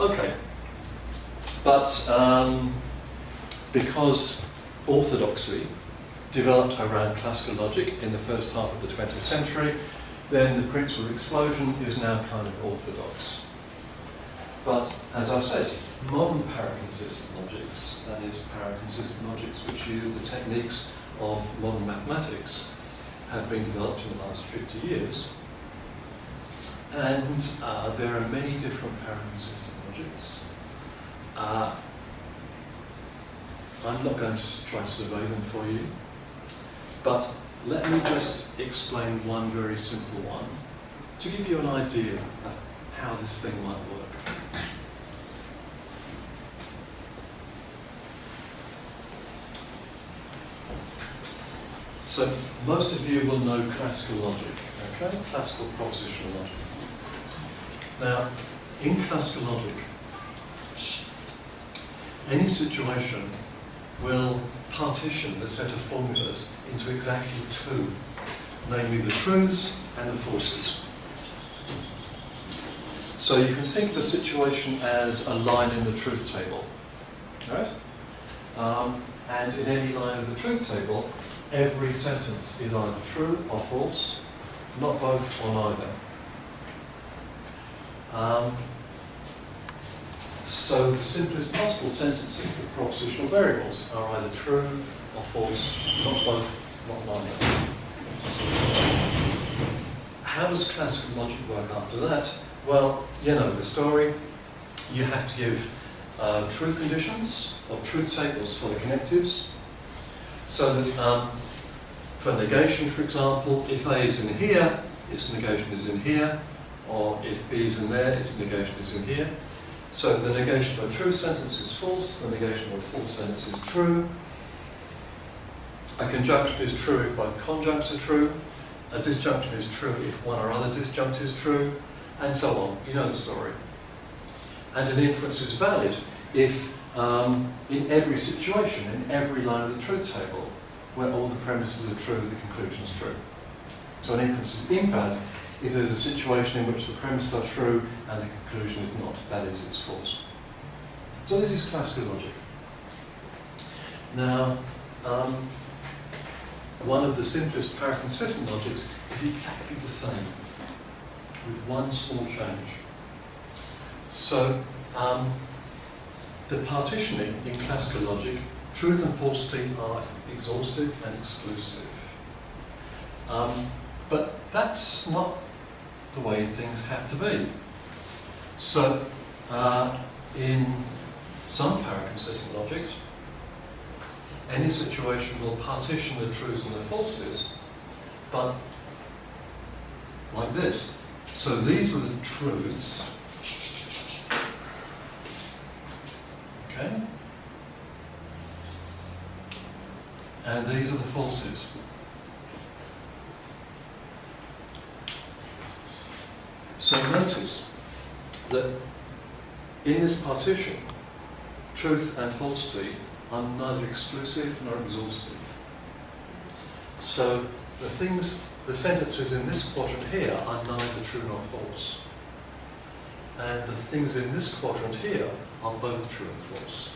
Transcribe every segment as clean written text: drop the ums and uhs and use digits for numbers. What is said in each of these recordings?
Okay, but because orthodoxy developed around classical logic in the first half of the 20th century, then the principle of explosion is now kind of orthodox. But as I said, modern paraconsistent logics, that is paraconsistent logics which use the techniques of modern mathematics, have been developed in the last 50 years. And there are many different paraconsistent logics. I'm not going to try to survey them for you, but let me just explain one very simple one to give you an idea of how this thing might work. So most of you will know classical logic, okay? Classical propositional logic. Now, in classical logic, any situation will partition the set of formulas into exactly two, namely the truths and the falses. So you can think of a situation as a line in the truth table, right? And in any line of the truth table, every sentence is either true or false, not both or neither. So the simplest possible sentences, the propositional variables, are either true or false, not both, not neither. How does classical logic work after that? Well, you know the story. You have to give truth conditions or truth tables for the connectives. So that for negation, for example, if A is in here, its negation is in here, or if B is in there, its negation is in here. So the negation of a true sentence is false, the negation of a false sentence is true. A conjunction is true if both conjuncts are true. A disjunction is true if one or other disjunct is true, and so on. You know the story. And an inference is valid if in every situation, in every line of the truth table, where all the premises are true, the conclusion is true. So an inference is invalid if there's a situation in which the premises are true and the conclusion is not, that is, it's false. So this is classical logic. Now, one of the simplest paraconsistent logics is exactly the same, with one small change. So, the partitioning in classical logic, truth and falsity are exhaustive and exclusive. But that's not the way things have to be. So, in some paraconsistent logics, any situation will partition the truths and the falses, but like this. So these are the truths, okay? And these are the falses. So notice that in this partition, truth and falsity are neither exclusive nor exhaustive. So the sentences in this quadrant here are neither true nor false. And the things in this quadrant here are both true and false.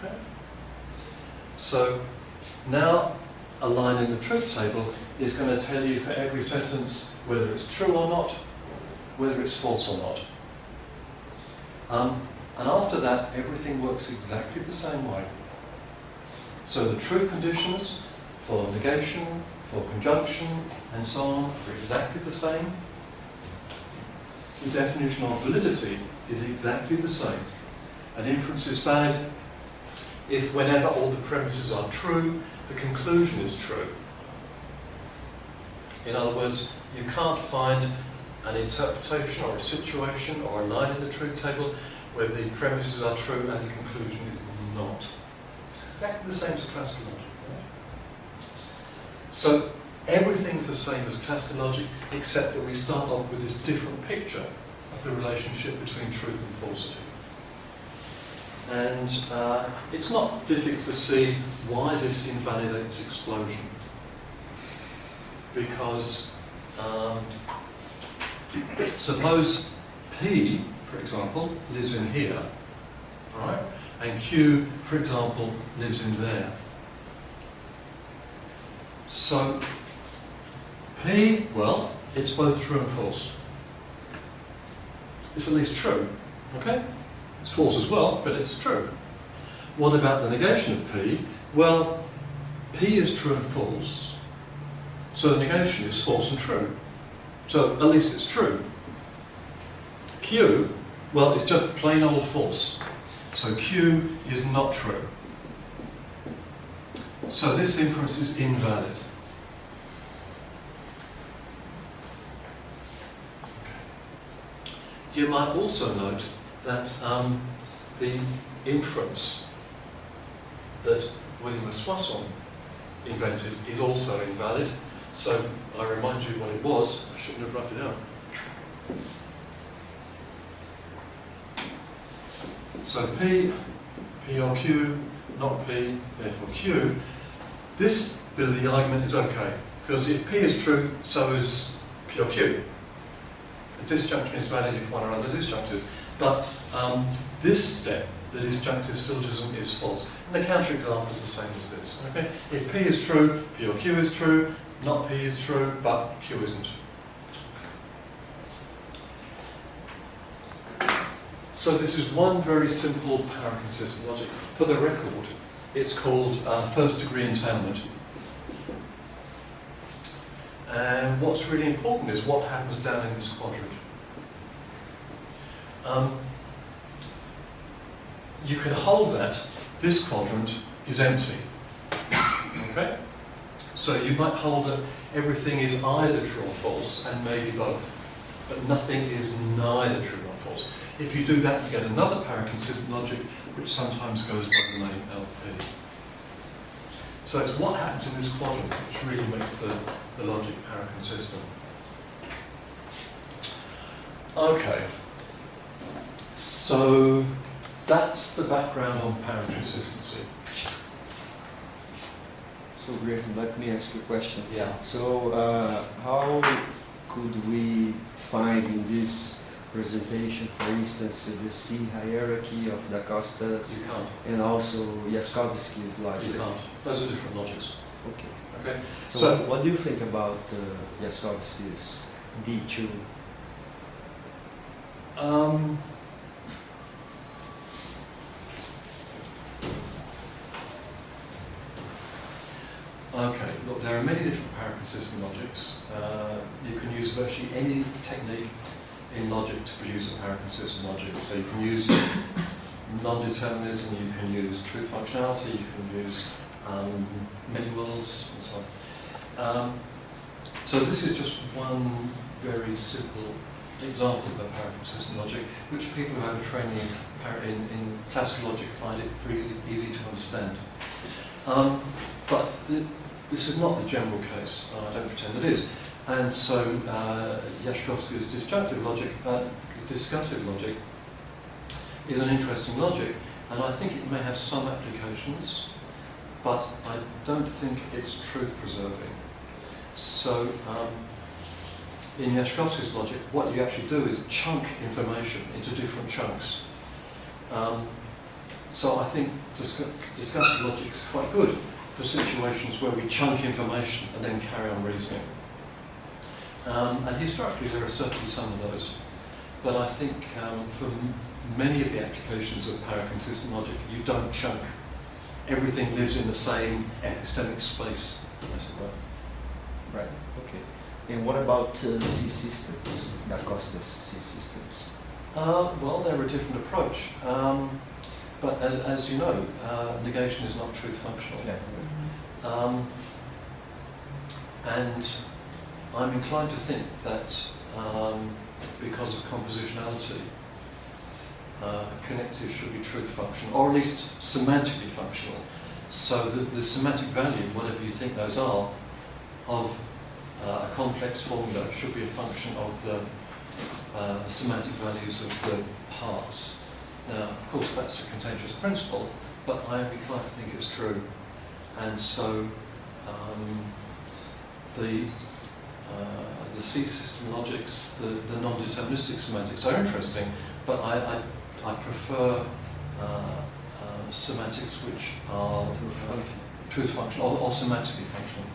Okay? So now a line in the truth table is going to tell you for every sentence whether it's true or not, whether it's false or not. And after that, everything works exactly the same way. So the truth conditions for negation, for conjunction, and so on are exactly the same. The definition of validity is exactly the same. An inference is valid if whenever all the premises are true, the conclusion is true. In other words, you can't find an interpretation or a situation or a line in the truth table where the premises are true and the conclusion is not. It's exactly the same as classical logic. Right? So everything's the same as classical logic, except that we start off with this different picture of the relationship between truth and falsity. And it's not difficult to see why this invalidates explosion. Because suppose P for example, lives in here, right? And Q, for example, lives in there. So P, well, it's both true and false. It's at least true, okay? It's false as well, but it's true. What about the negation of P? Well, P is true and false, so the negation is false and true. So at least it's true. Q, well, it's just plain old false. So Q is not true. So this inference is invalid. Okay. You might also note that the inference that William of Soissons invented is also invalid. So I remind you what it was. I shouldn't have written it down. So P or Q, not P, therefore Q. This bit of the argument is okay, because if P is true, so is P or Q. The disjunction is valid if one or other disjunctives. But this step, the disjunctive syllogism, is false. And the counterexample is the same as this. Okay? If P is true, P or Q is true, not P is true, but Q isn't. So this is one very simple paraconsistent logic. For the record, it's called first degree entailment. And what's really important is what happens down in this quadrant. You can hold that this quadrant is empty. Okay? So you might hold that everything is either true or false, and maybe both. But nothing is neither true nor false. If you do that, you get another paraconsistent logic, which sometimes goes by the name LP. So it's what happens in this quadrant which really makes the logic paraconsistent. Okay. So that's the background on paraconsistency. So Graham, let me ask you a question. Yeah. So how could we find in this presentation, for instance, the C hierarchy of Da Costa's You can't. and also Jaskowski's logic? You can't. Those are different logics. Okay. Okay. So what do you think about Jaskowski's D2? Okay, look, there are many different paraconsistent logics. You can use virtually any technique in logic to produce a paraconsistent logic. So you can use non-determinism, you can use truth functionality, you can use many worlds, and so on. So this is just one very simple example of a paraconsistent logic, which people who have a training in classical logic find it very easy to understand. But this is not the general case. I don't pretend it is. And so Jaskowski's disjunctive logic, discussive logic, is an interesting logic, and I think it may have some applications, but I don't think it's truth preserving. So in Jaskowski's logic, what you actually do is chunk information into different chunks. So I think discussive logic is quite good for situations where we chunk information and then carry on reasoning. And historically there are certainly some of those. But I think for many of the applications of paraconsistent logic, you don't chunk. Everything lives in the same epistemic space, as it were. Right, okay. And what about C systems, Da Costa's C systems? Well, they're a different approach. But as you know, negation is not truth functional. Yeah. And I'm inclined to think that because of compositionality, connectives should be truth functional, or at least semantically functional. So the semantic value, whatever you think those are, of a complex formula should be a function of the semantic values of the parts. Now, of course, that's a contentious principle, but I am inclined to think it's true. And so the the C system logics, the non-deterministic semantics are interesting, but I prefer semantics which are truth functional or semantically functional.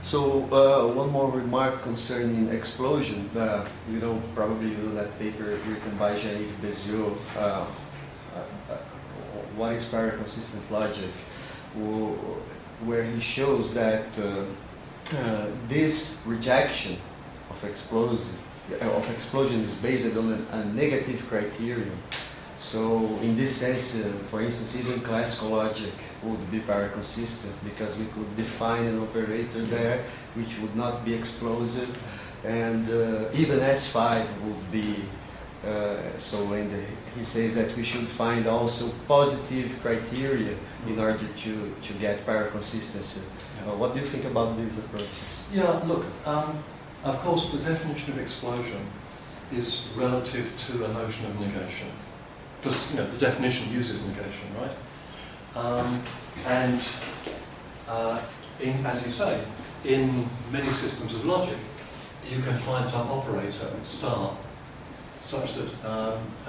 So one more remark concerning explosion. Probably you know that paper written by Jean-Yves Bézieux, what is paraconsistent logic, where he shows that this rejection of explosion is based on a negative criterion. So in this sense, for instance, even classical logic would be paraconsistent because we could define an operator there which would not be explosive, and even S5 would be, he says that we should find also positive criteria in order to get paraconsistency. What do you think about these approaches? Yeah, look, of course the definition of explosion is relative to a notion of negation. Because the definition uses negation, right? As you say, in many systems of logic, you can find some operator, star, such that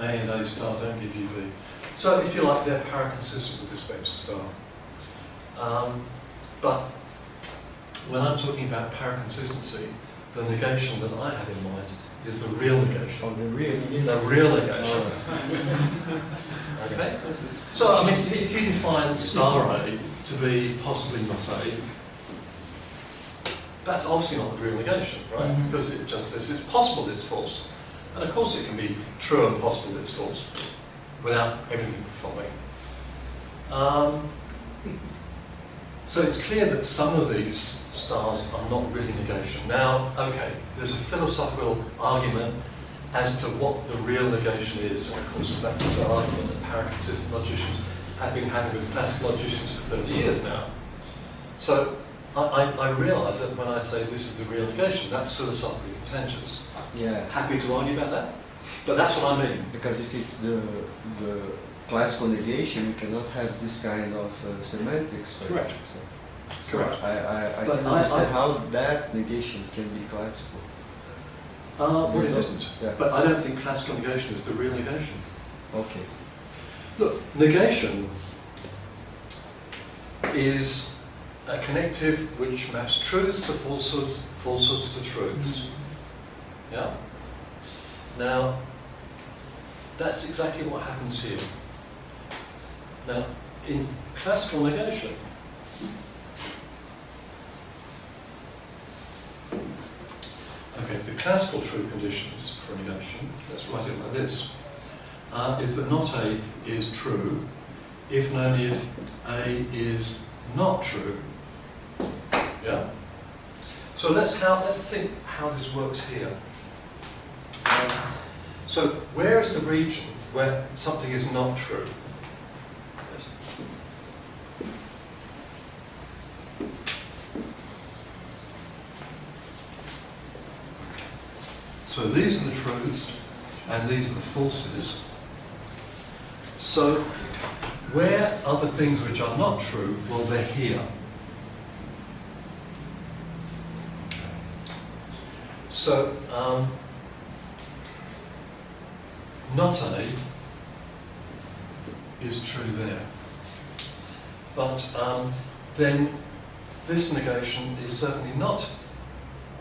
A and A star don't give you B. So if you like, they're paraconsistent with respect to star. But when I'm talking about paraconsistency, the negation that I have in mind is the real negation. Oh, the real negation. Okay? So, I mean, if you define star A to be possibly not A, that's obviously not the real negation, right? Mm-hmm. Because it just says it's possible that it's false. And of course it can be true and possible that it's false without everything following. So it's clear that some of these stars are not really negation. Now, okay, there's a philosophical argument as to what the real negation is, and of course that's an argument that paraconsistent logicians have been having with classical logicians for 30 years now. So I realise that when I say this is the real negation, that's philosophically contentious. Yeah. Happy to argue about that, but that's what I mean. Because if it's the classical negation, you cannot have this kind of semantics. Correct. Correct. I can understand how that negation can be classical. Well, it isn't. Yeah. But I don't think classical negation is the real negation. Okay. Look, negation is a connective which maps truths to falsehoods, falsehoods to truths. Yeah? Now, that's exactly what happens here. Now, in classical negation, okay, the classical truth conditions for negation, let's write it like this, is that not A is true if and only if A is not true. Yeah? So let's think how this works here. So where is the region where something is not true? Yes. So these are the truths and these are the falses. So where are the things which are not true? Well, they're here. So not A is true there. But then this negation is certainly not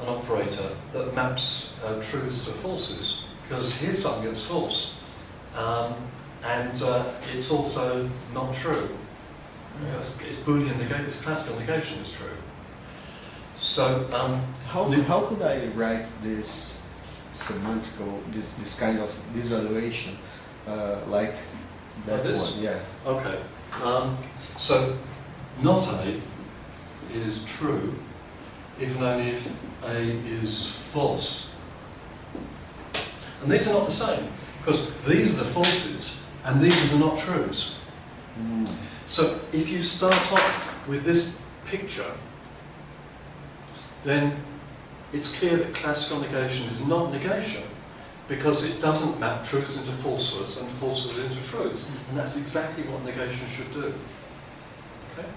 an operator that maps truths to falses, because here's something that's false, and it's also not true. It's Boolean negation, it's classical negation is true. So how could I write this semantical, this kind of this valuation, like that this? one? Yeah. Okay. So not A is true if and only if A is false. And these are not the same, because these are the falses and these are the not trues. Mm. So if you start off with this picture, then it's clear that classical negation is not negation, because it doesn't map truths into falsehoods and falsehoods into truths. And that's exactly what negation should do. Okay?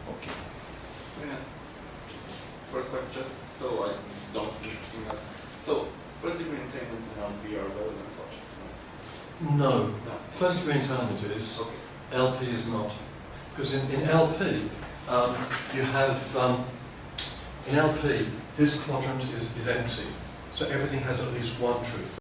Okay. Yeah. first question, just so I don't mix things up. So, first degree entailment and LP are relevant options, right? No. No. First degree entailment is, Okay. LP is not. Because in LP, you have, in LP, this quadrant is empty. So everything has at least one truth.